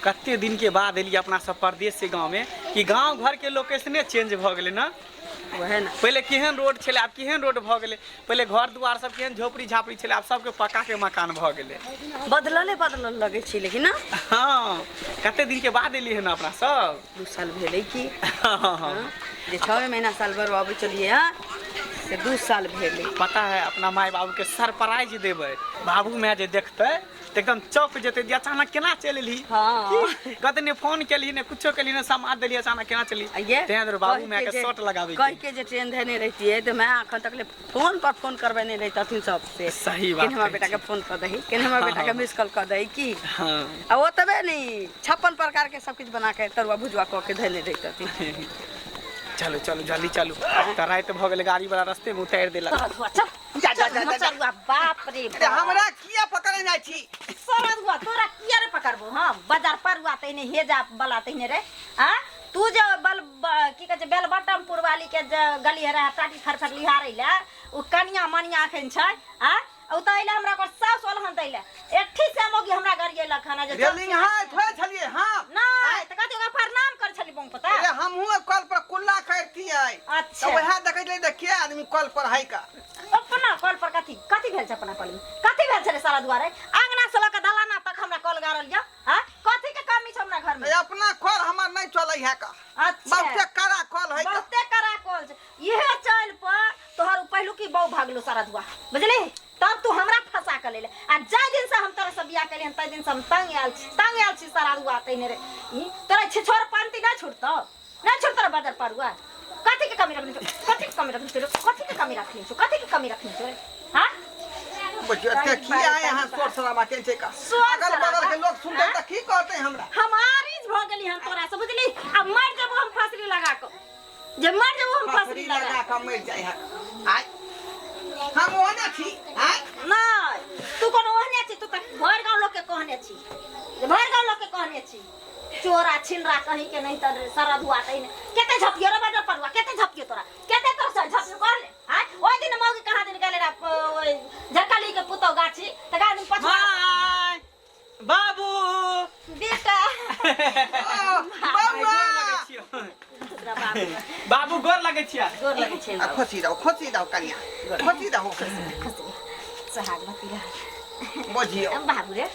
कते दिन के बाद एलिए अपना सब परदेश से गांव में कि गांव घर के लोकेशने चेंज भ गेले ना। वहे ना पहले केहन रोड छले आब केहन रोड भ गेले। पहले घर दुआर सब केहन झोपड़ी झापड़ी छले आब सबके पक्का के मकान भ गेले। बदलल लगे छी लेकिन ना। हाँ कते दिन के बाद एलिए ना अपना सब 2 साल भेले की हाँ। जे 6 महीना साल भर आबे चलिए हां से 2 साल भेले। पता है अपना माय बाबू के सरप्राइज देबे। बाबू मैं जे देखते तो एकदम चौक जेते जे अचानक केना चल एली। हां कते ने फोन केली ने कुछो केली ने समाद देली अचानक केना चली। तें दर बाबू मैं के शॉट लगावे कह के जे ट्रेन धने रहती है तो मैं अखन तक ले फोन पर फोन करबे नहीं रही तथिन सब से। सही बात। हमरा बेटा के फोन कर दही केन हमरा बेटा के मिस कॉल कर दही की। हां आ वो तबे नहीं 56 प्रकार के सब कुछ बना के तरुआ भुजवा क के धने रही तथिन। चलो चलो जल्दी चलो त रात भ गेल गाड़ी वाला रास्ते में उतार देला। जा जा जा जा बाप रे हमरा किया पकड़े जाय छी सरदुआ तोरा किया रे पकड़बो। हां बाजार पर हुआ तइने हेजा बला तइने रे। हां तू जो बल की कहे बेल बटमपुर वाली के गली है टाटी खरखर लिहारै ले उ कनिया मनिया अखन छै। हां उतैले हमरा को सास वाला दैले एकठी से मोगी हमरा गरिए लखना जे रेलिंग हां थोड़े छलिए हां नहीं त कथि ओका प्रणाम कर छली बम पता। अरे हमहु कॉल पर कुल्ला करती है। अच्छा तो वह देखे ले देखिए आदमी कॉल पर है का अपना कॉल पर कथि कथि भेल छ अपना कॉल में कथि भेल छ रे सारा दुआरे आंगना से लक दलाना तक हमरा कॉल गारल या। हां कथि के कमी छ हमरा घर में। अपना कॉल हमर नहीं चलै है का। अच्छा बहुते कड़ा कॉल है का बहुते कड़ा कॉल छ इहे चल पर तोहर पहलू की बहु भागलो सारा दुआ बुझली। तब तू हमरा फंसा कर ले आ जाय दिन से हम तोरा से बियाह कलियन तै दिन से हम तंग आल छी सारा दुआ तइने रे। तोरा छिछोर पंती ना छुटतो ना छुटतो रे बाजार पर हुआ कथि के कमी रखनी छ कथि के कमी रखनी छ कथि के कमी रखनी छ कथि के कमी रखनी छ। हां बच्चे के किया यहां शोर शराबा के छै का अगल बगल के लोग सुनते त की कहते हमरा हमारी भ गेली हम तोरा से बुझली। अब मर जब हम फसरी लगा के जे मर जब हम फसरी लगा के मर जाय है। आय हम ओने छी आय नहीं तू कोनो ओहने छी तू त भर गांव लोग के कहने छी भर गांव लोग के कहने छी चोरा छिनरा कहीं के नहीं त सारा धुआ तइने केते झपियो रे बाजार परवा केते झपियो तोरा केते तोर से झपियो कहले। हां ओइ दिन मौगी कहां दिन गेले रे ओइ झकाली के पुतो गाछी त गा दिन पछवा बाबू बेटा बाबा बाबू गोर लगे छिया गोर लगे छै खोसी दाओ कनिया खोसी दाओ सहागवती रह बुझियो बाबू रे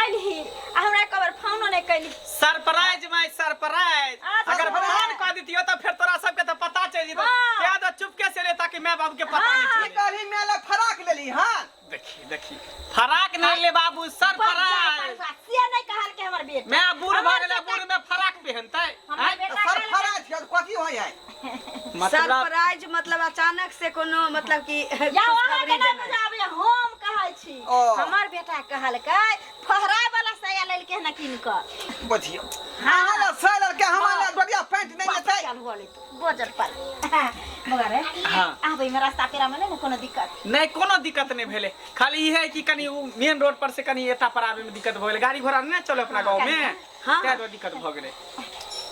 अली हमरा कबर फोन नहीं कैली सरप्राइज माय सरप्राइज। अगर फोन कर दितियो तो फिर तोरा सबके तो पता चल जितो क्या तो चुपके से ले ताकि मैं बाबू के पता नहीं चले। कहीं मेला फराक लेली हां देखी देखी फराक नहीं ले बाबू सरप्राइज से नहीं कहल के हमर बेटा मैं बूढ़ भ गेले बूढ़ में फराक पहनतै। हमर बेटा सर फराक छै कथि होय है सरप्राइज मतलब अचानक से कोनो मतलब कि या वहां के ना बुझाबे हम कहै छी हमर बेटा कहल के फहराय वाला साया लेल के ना किन कर बुझियो हां साल के हमारा बढ़िया पैंट नहीं लेतै चल बोले बोजर पर मगर हां आबे में रास्ता पेरा में नहीं कोनो दिक्कत नहीं कोनो दिक्कत नहीं भेले खाली ई है कि कनी मेन रोड पर से कनी एता पर आवे में दिक्कत भ गेले गाड़ी घोड़ा नहीं चले अपना गांव में क्या दो दिक्कत भ गेले।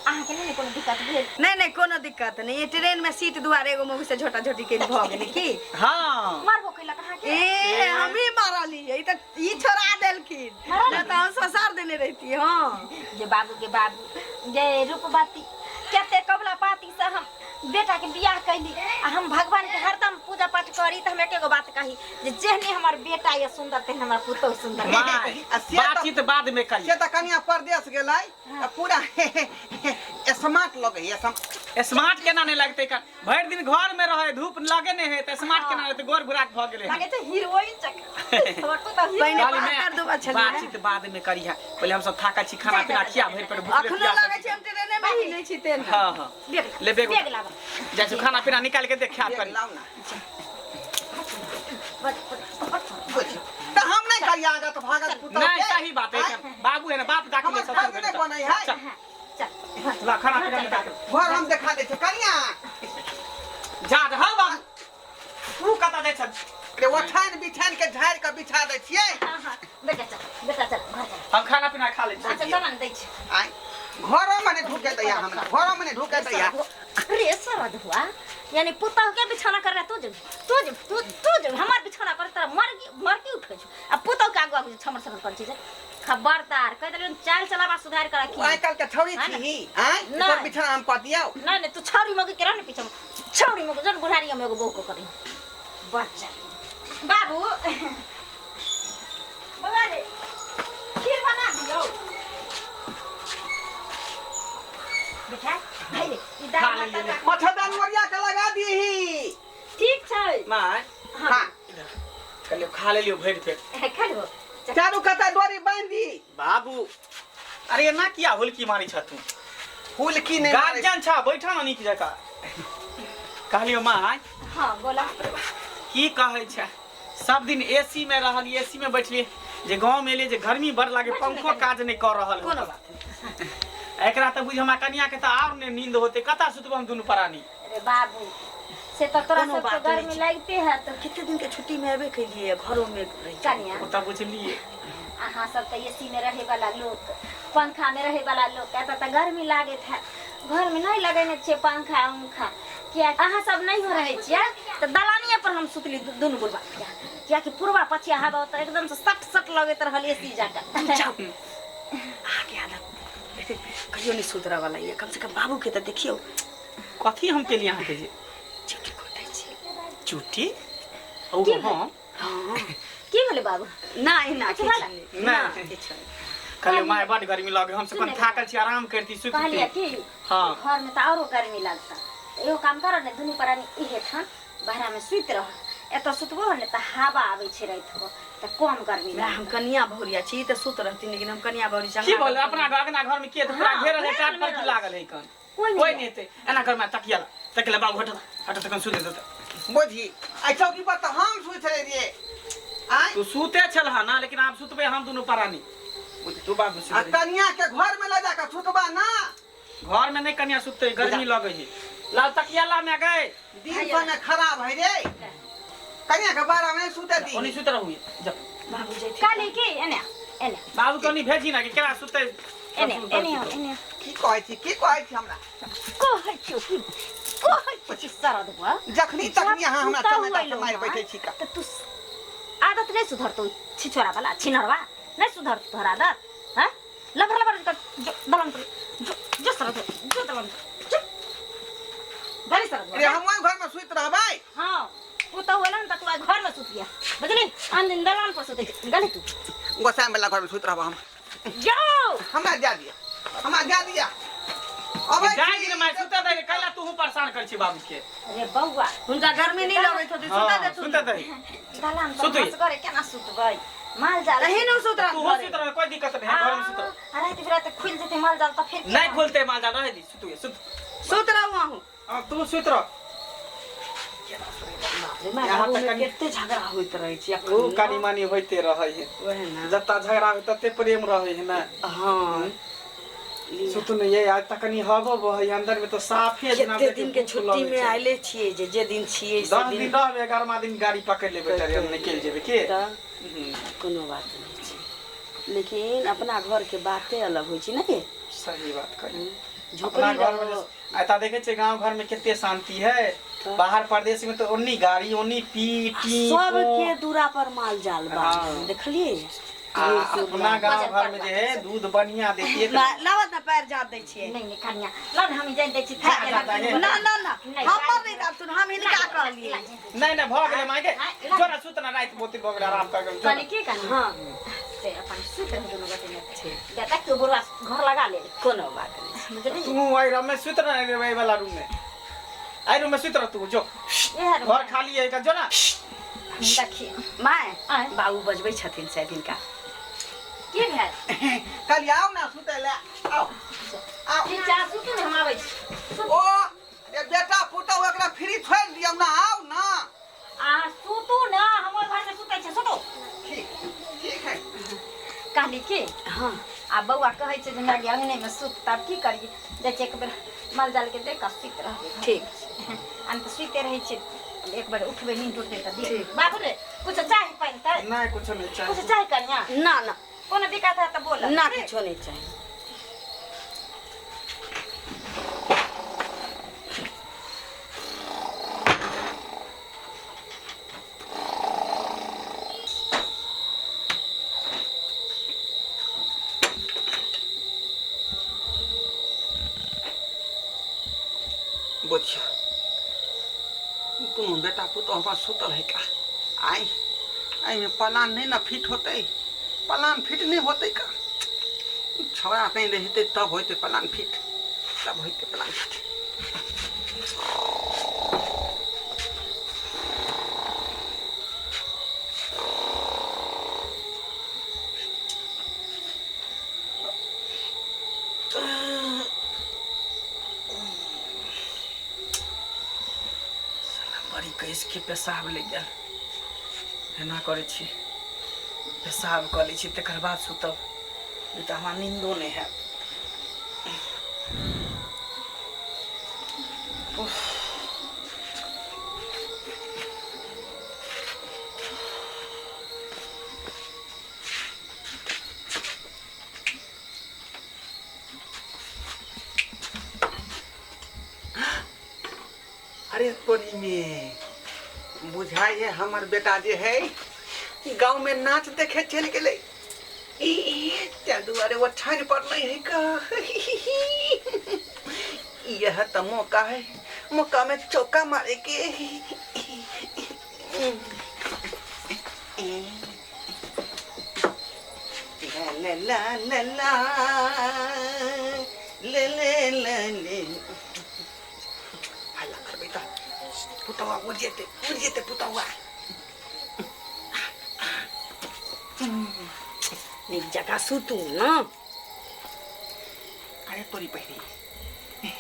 आहा के नहीं कोनो दिक्कत भेल नहीं कोनो दिक्कत नहीं। ट्रेन में सीट दुआरे एगो मौगी से झोटा झोटी के भ गेले की। हां मारबो कैला कहां के ए हमी मारली ई त ई छोड़ा देलखिन न त हम ससार देने रहती। हां जे बाबू के बाबू जे रूपवती केते कबला पाती से हम बेटा के बियाह कैली आ हम भगवान के हरदम पूजा पाठ करी त हम एकेगो बात कही जे जेहने हमर बेटा ये सुंदर तेहने हमर पुतौ सुंदर। बातचीत बाद में करी से त कनिया परदेश गेलै पूरा स्मार्ट लगे है स्मार्ट केना नहीं लगते का भर दिन घर में रहे धूप लगे नहीं है त स्मार्ट केना रहते गोर बुराक भ गेले लागे त हीरोइन चक फोटो त पहले गाली बात कर दो में बातचीत बाद में करी है पहले हम सब थाका छी खाना पीना खिया भर पर भूख अखनो लागे छै हम ट्रेन में ही नहीं छी तेल। हां हां ले बेग बेग लावा जैसे खाना पीना निकाल के देख खा करी लाओ ना त हम नहीं करिया आगा तो भागल पुतो नहीं सही बात है बाबू है ना बाप डाक ले सब नहीं बनै है चल ला खाना पीना निकाल घर हम देखा दे छै कनिया जा हां बाबू तू कता दे छ रे ओठान बिछान के झाड़ के बिछा दे छियै। हां बेटा चल घर चल हम खाना पीना खा ले छी। अच्छा चल न दै छी आय घरो में नहीं ढुके दैया हमरा घरो में नहीं ढुके दैया रे सरद हुआ यानी पुतौ के बिछाना कर तू जो हमार बिछाना कर तेरा मर की उठै छ आ पुतौ के आगू आगू छमर छमर कर छी खबरदार कह देलियन चाल चलावा सुधार कर रखी आई काल के छौरी है ना? छी आय नहीं। तोर बिछा हम कह दियो नहीं नहीं तू छौरी मगे के रह न पीछे छौरी मगे जन बुढ़ारी में एगो बहू को करी बच्चा बाबू बगा दे खीर बना दियो बेटा भाई ई खा दाल ले ले। मच्छरदानी ओरिया के लगा दीही ठीक छै माय हां कल खा ले लियो भर पेट खा लो चारू कता डोरी बांध दी बाबू अरे ना किया हुलकी मारी छ तू फूल की नहीं मारे। गार्जियन छ बैठा न नीक जका कहलियो माय हां बोला की कहै छै सब दिन एसी में रहल एसी में बैठलिए जे गांव में एलिए जे गर्मी बड़ लागे पंखो काज नहीं कर रहल कोनो बात एकरा त बुझ हमरा कनिया के त और ने नींद होते कता सुतब हम दुनु परानी अरे बाबू से तो तोरा कोनो सब बात तो नहीं गर्मी छै। लगते है तो कितने दिन के छुट्टी में आबे के लिए घरों में रही छी। कनिया ओ त बुझलिए अहाँ सब तो एसी में रहे वाला लोग पंखा में रहे वाला लोग कहता था गर्मी लागे था घर में नहीं लगेने छे पंखा उंखा क्या अहाँ सब नहीं हो रहे छिए तो दलानिए पर हम सुतली दुनु बुढ़वा क्या कि पूर्वा पछिया हवा तो एकदम से सट सट लगत रहल एसी जाका आगे आदत कहियो नहीं सुधरा वाला ये कम से कम बाबू के तो देखियो कथी हम के लिए अहाँ के जे चुटी कोटे छी चुट्टी ओ की हां हां की बोले बाबू नहीं ना अच्छा वाला? किछ कहलियो माय बड़ गर्मी लागे हम सब थाकल छी आराम करती कहलिए सुतती कि हाँ। घर में तो औरो गर्मी लगता एगो काम करो ने दुनु परानी इहे ठान बहरा में सुत रह एत सुतबो ने तो हवा आवे छे रात को तो कम गर्मी ना हम कनिया भौरिया छी तो सुत रहती लेकिन हम कनिया भौरी की बोल अपना अगना घर में के तो पूरा हाँ, घेरल है घेरल टाट पर में की लागल है कन कोई कोई नहीं नहीं थे एना घर में तकिया तकिया बाबू हट तकन सुते देते बुझी आई चौकी पर तो हम सुत रहे रे आय तू सुते छलहा ना लेकिन आप सुतबे हम दोनों परानी बुझ तू बाबू आ सुते कनिया के घर में ले जाकर सुतबा ना घर में नहीं कनिया सुतते गर्मी लगे है लाल तकिया ला में गए दिन समय खराब है रे कनिया के बारा में सुते दी ओनी सुत रहू जब बाबू जे काली की एने एने बाबू तो नहीं भेजी ना कि केरा सुते एने एने एने की कहै छी हमरा कहै छियो की कहै छी सरद हुआ जखनी तखनी अहाँ हमरा समय तक मार बैठे छी का तो तू आदत नहीं सुधर तो छिछोरा वाला छिनरवा नहीं सुधर तोहर आदत हैं लबर लबर कर दलन कर जो सरद जो दलन जो बड़ी सरद रे हम घर में सुत रहबै हां वो तो होला न तू घर में सुत गया बुझली आन दिन दलान पर सुते गली तू गोसाई वाला घर में सुत रहब हम जाओ हमरा जा दिया अबे जाए दिन मैं सुते दे कैला तू परेशान कर छी बाबू के अरे बौआ हुनका गर्मी नहीं लगत होती सुता दे तू सुते दे दलान पर सुतई। बस करे केना सुतबै माल जाल नहीं न सुत तू हो सुत रह कोई दिक्कत नहीं है घर में सुत रह अरे फिर खुल जेते माल जाल तो फिर नहीं खोलते माल जा रहे दी सुत सुत रहू हूं अब तू सुत रह मैं यहाँ बाबू तक में कनि- कितने झगड़ा होइत रहे छी ओ कानी मानी होते रहे है वह ना जत्ता झगड़ा हो तते प्रेम रहे है ना हां सुत नहीं है आज तक नहीं हवा बहे अंदर में तो साफे कितने दिन के छुट्टी में आइले छिए जे दिन छिए से 10 दिन रहबे 11वां दिन गाड़ी पकड़ लेबे तरे हम निकल जेबे के कोनो बात नहीं छै लेकिन अपना घर के बातें अलग होई छी ना ये सही बात कही झोपड़ी अपना घर में आता देखे छे गांव घर में कितने शांति है बाहर प्रदेश में तो ओन्नी गाड़ी ओन्नी पीटी सब के दूरा पर माल जाल बा हाँ। देखलिए अपना गांव घर में जे है दूध बढ़िया देती है लावत ना पैर जा दै छिए नहीं नहीं कन्या लग हम जान दै छी जा, जा, जा, जा। ना ना ना हमर नहीं दाब सुन हम हिनका कहलिए नहीं नहीं भ गेले मायके जोरा सुत ना रात बोती भ गेले आराम कर गेल कनी की कनी हां से अपन सुत रह दोनों बटे में बेटा के बुढ़वा घर लगा ले कोनो बात नहीं बुझली तू आई रह में सुत ना रे वाला रूम में आई रूम में सुत रह तू जो ये घर खाली है का जो ना देखिए माय बाबू बजबै छथिन से दिनका की भेल कल आओ ना सुते ले आओ ठीक छै सुत न हम आबै छी ओ ये बेटा पुतौ एकरा फ्री छोड़ दियौ ना आओ ना आ सुतू न हमर घर में सुतै छै सुतू ठीक है कहली की हां आ बौआ कहै छै जे हमरा अंगने में सुत तब की करिए जाइ छै एक बेर माल जाल के देख कऽ सुत रहबै ठीक हम तो सुते रहे छी एक बार उठबे नींद टूटते त देख बाबू रे कुछ चाय पानी त नहीं कुछ नहीं कुछ चाहिए चाय कन्या ना ना कोनो दिक्कत है तो बोल ना किछो नहीं चाहिए बोझिया तुम बेटा पुतो हमारा सुतल है का आई में पलान नहीं ना फिट होते पलान फिट नहीं होते का छवा कहीं रहते तब होते पलान फिट तब होते पलान फिट बड़ी कैस के पेशाब ले गया एना करे छी पेशाब कर लै छी तकर बाद सुतब नहीं तो हमारा नींदो नहीं है अरे तोरी में बुझाई है हमार बेटा जे है गांव में नाच देखे चल गए दुआरे वो ठान पर नहीं है का यह तो मौका है मौका में चौका मारे के ला ला ला ला ले ले ले ले हल्ला कर बेटा पुतवा उड़ जेते पुतवा एक जगह सुतू ना अरे तोरी पहली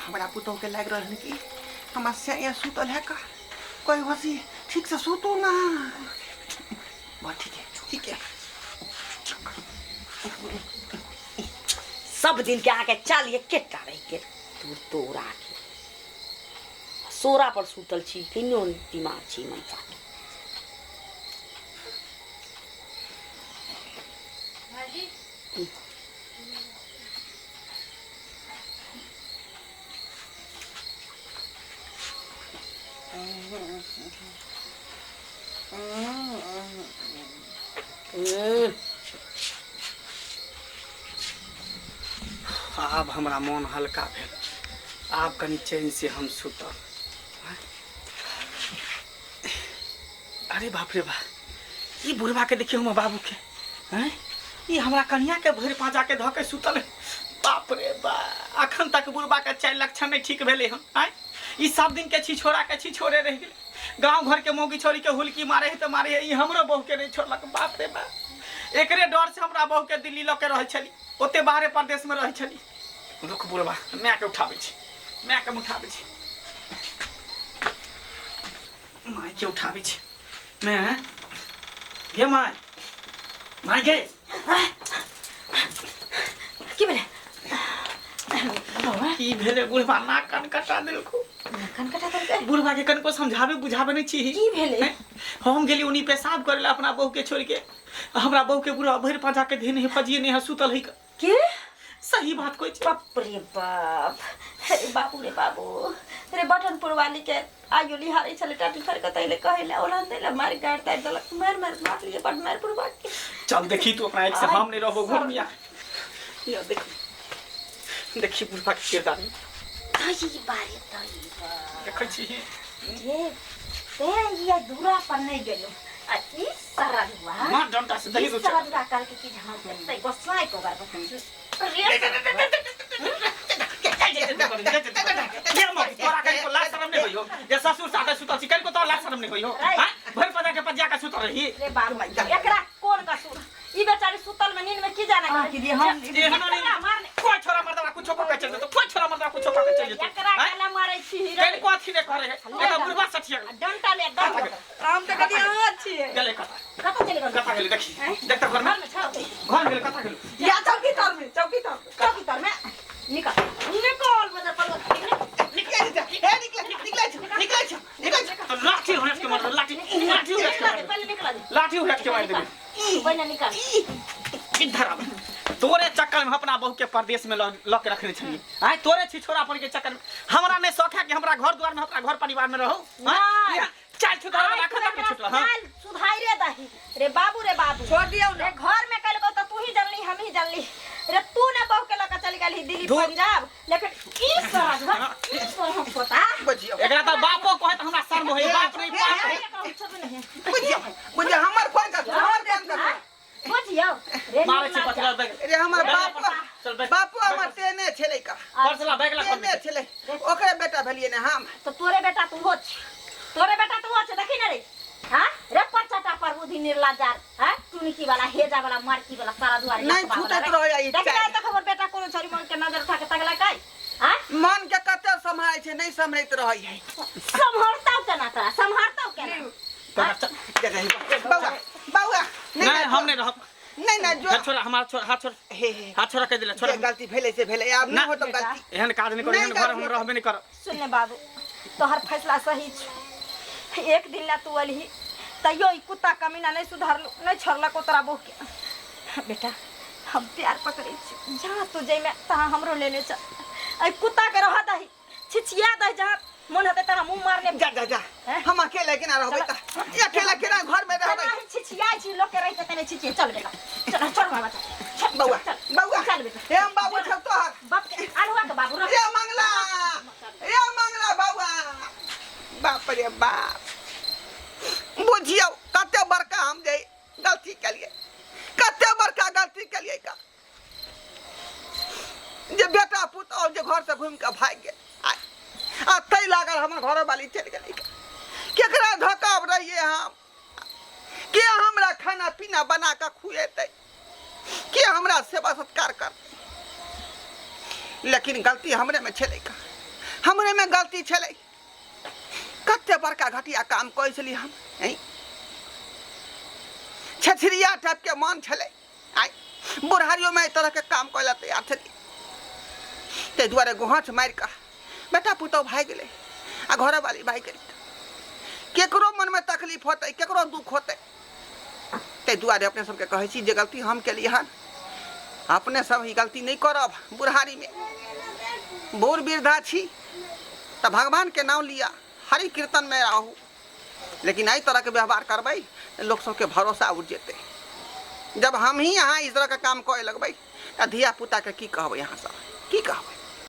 हमारा पुतव के लग रहा कि हमार से यहाँ सुतल है का कोई हंसी ठीक से सुतू ना बहुत ठीक है सब दिन के आके चलिए केटा रही के तू तोरा के सोरा पर सुतल छी किनो दिमाग छी मनसा अब हमारा मन हल्का भेल आप कनी चैन से हम सुतब अरे बाप रे बाप ये बुढ़वा के देखियो हम बाबू के हैं ये हमरा कन्या के भर पाजा के धके सुतल बाप रे बा अखन तक बुढ़वा के 4 लक्षण नहीं ठीक भेले हम हैं ई सब दिन के छिछोड़ा के छिछोड़े रह गेल गांव घर के मौगी छोरी के हुलकी मारे है तो मारे है ई हमरो बहू के नहीं छोड़लक बाप रे बा एकरे डर से हमरा बहू के दिल्ली ल के रह छली ओते बाहरे प्रदेश में रह छली रुक बुढ़वा मैं के उठाबै छी मैं के उठाबै छी माय के उठाबै छी मैं गे माय गे की भेले की भेले बुढ़वा नाक कान कटा देलको कन कटा कर बुढ़वा के कनको समझावे बुझावे नहीं छी की भेले हम गेली उनी पेशाब करे अपना बहू के छोड़ के हमरा बहू के बुढ़वा भर पाजा के देने पजिए नहीं सुतल है के सही बात कोई बाप रे बाप अरे बाबू रे बाबू रे बटनपुर वाली के आयो लिहारे चले टाटी फर कतैले कहले ओलन देले मार गाड़ तार दलक मार लिए बड मार पुरवा के चल देखी तू अपना एक से हम नहीं रहबो घर में या देखी बुढ़वा के किरदार तई बारे तई देखै छी ये ते ये दूरा पर नहीं गेलो आ ई सारा दुआ मां डंटा से दही दो सारा दुआ काल के की हम तई गोसाई को बार ससुर साथे सुतल छी कनको तो लाज शरम नहीं होई हो हां भर पदा के पजिया का सुतल रही रे बाबू एकरा कोन का सुन ई बेचारी सुतल में नींद में की जाने के लिए हम मारने कोई छोरा मर्दवा कुछ को चल तो कोई छोरा मर्दवा कुछ को चल तो एकरा काला मारै छी कल को थी रे करे है एटा बुढ़वा सठिया डंटा ले काम तो कदी अच्छी है गले कथा कथा गले देखी देखता घर में गले कथा गले या चौकीदार में निकल मजा पर निकल तो लाठी होने के मार लाठी पहले निकला दे लाठी उठा के मार देबे पहले निकल इधर आ तोरे चक्कर में अपना बहू के परदेश में ल के रखने छली आय तोरे छिछोरा पर के चक्कर में हमरा ने शौक है कि हमरा घर द्वार में अपना घर परिवार में रहो हां चाल छुदार में रखा के छुटला हां सुधारे दही रे बाबू छोड़ दियो रे घर में कल को तो तू ही जलनी हम ही जलनी रे तू ना बहू के लगा चली गेली दिल्ली पंजाब लेकिन की सरद पता बुझियो एकरा त बापो कहे त हमरा शर्म होई बाप रे बाप बुझियो हमर कोन का हमर ध्यान का बुझियो रे मारे छी पछला बैग रे हमर चल बैग बापू हमर तेने छले का परसला बैग ला तेने छले ओकरे बेटा भेलिए ने हम तो तोरे बेटा तू हो तोरे बेटा तू हो देखी ना रे हां रे पछटा पर बुद्धि निर्लजार हां टुनिकी वाला हेजा वाला मारकी वाला सारा दुआरे नहीं छूटत रह जाई देखी त खबर बेटा कोनो छोरी मन के नजर उठा के तगला काई हां मन के कते संभाल छै नहीं संभलैत रहै है संभालता केना तोरा संभालता केना बाबा बाबा नहीं हम नहीं रहब नहीं ना जो छोरा हमार छोरा हाथ छोड़ हाथ छोड़ा के दिले छोरा गलती भेले से भेले अब ना हो तो गलती एहन काज नहीं करो एहन घर हम रहबे नहीं कर सुनने बाबू तोहर फैसला सही छ एक दिन ला तू अलही तैयो ई कुत्ता कमीना नहीं सुधारलो नहीं छोड़ला को तोरा बहू के बेटा हम प्यार पकड़े छी जहां तू जई में तहां हमरो लेने छ आई कुत्ता के रह दही छिछिया दही जहां मन हते तोरा मुंह मारने जा जा जा हम अकेले केना रहबै का अकेला केना घर में रहबै नहीं छिछिया छी लोग के रहते तने छिछिए चल बेटा चल चल बाबा चल बउआ बउआ चल बेटा हे हम बाबू छक तो बाप के आलुआ के बाबू रे मंगला बाबा बाप रे बाप बुझियो कते बड़का हम जे गलती कलिए कते बड़का गलती कलिए का जे बेटा पुतौ जे घर से घूम के भाग गेल आ तै लागल हमर घर वाली चल गेली केकरा धकाब रहिए हम के हमरा खाना पीना बना के खुएतै के हमरा सेवा सत्कार कर लेकिन गलती हमरे में छलै का हमरे में गलती छलै कते बड़का घटिया काम करै छली हम छछरिया टाइप के मन छलै आई बुढ़ारियों में तरह के काम करै तैयार छली ते दुआरे गोहाठ मार का बेटा पुतौ भाग गेलै आ घर वाली भाग गेलै केकरो मन में तकलीफ होतै केकरो दुख होतै ते दुआरे अपने सबके कहै छी जे गलती हम केलिए हन अपने सब ही गलती नहीं करब बुढ़ारी में बूढ़ वृद्धा छी तो भगवान के नाम लिया हरि कीर्तन में रहू लेकिन आई तरह के व्यवहार करबै लोग सबके भरोसा उठ जेतै जब हम ही यहाँ इस तरह का काम करे लगबै तो धिया पुता के की कहबै यहाँ सब की कहबै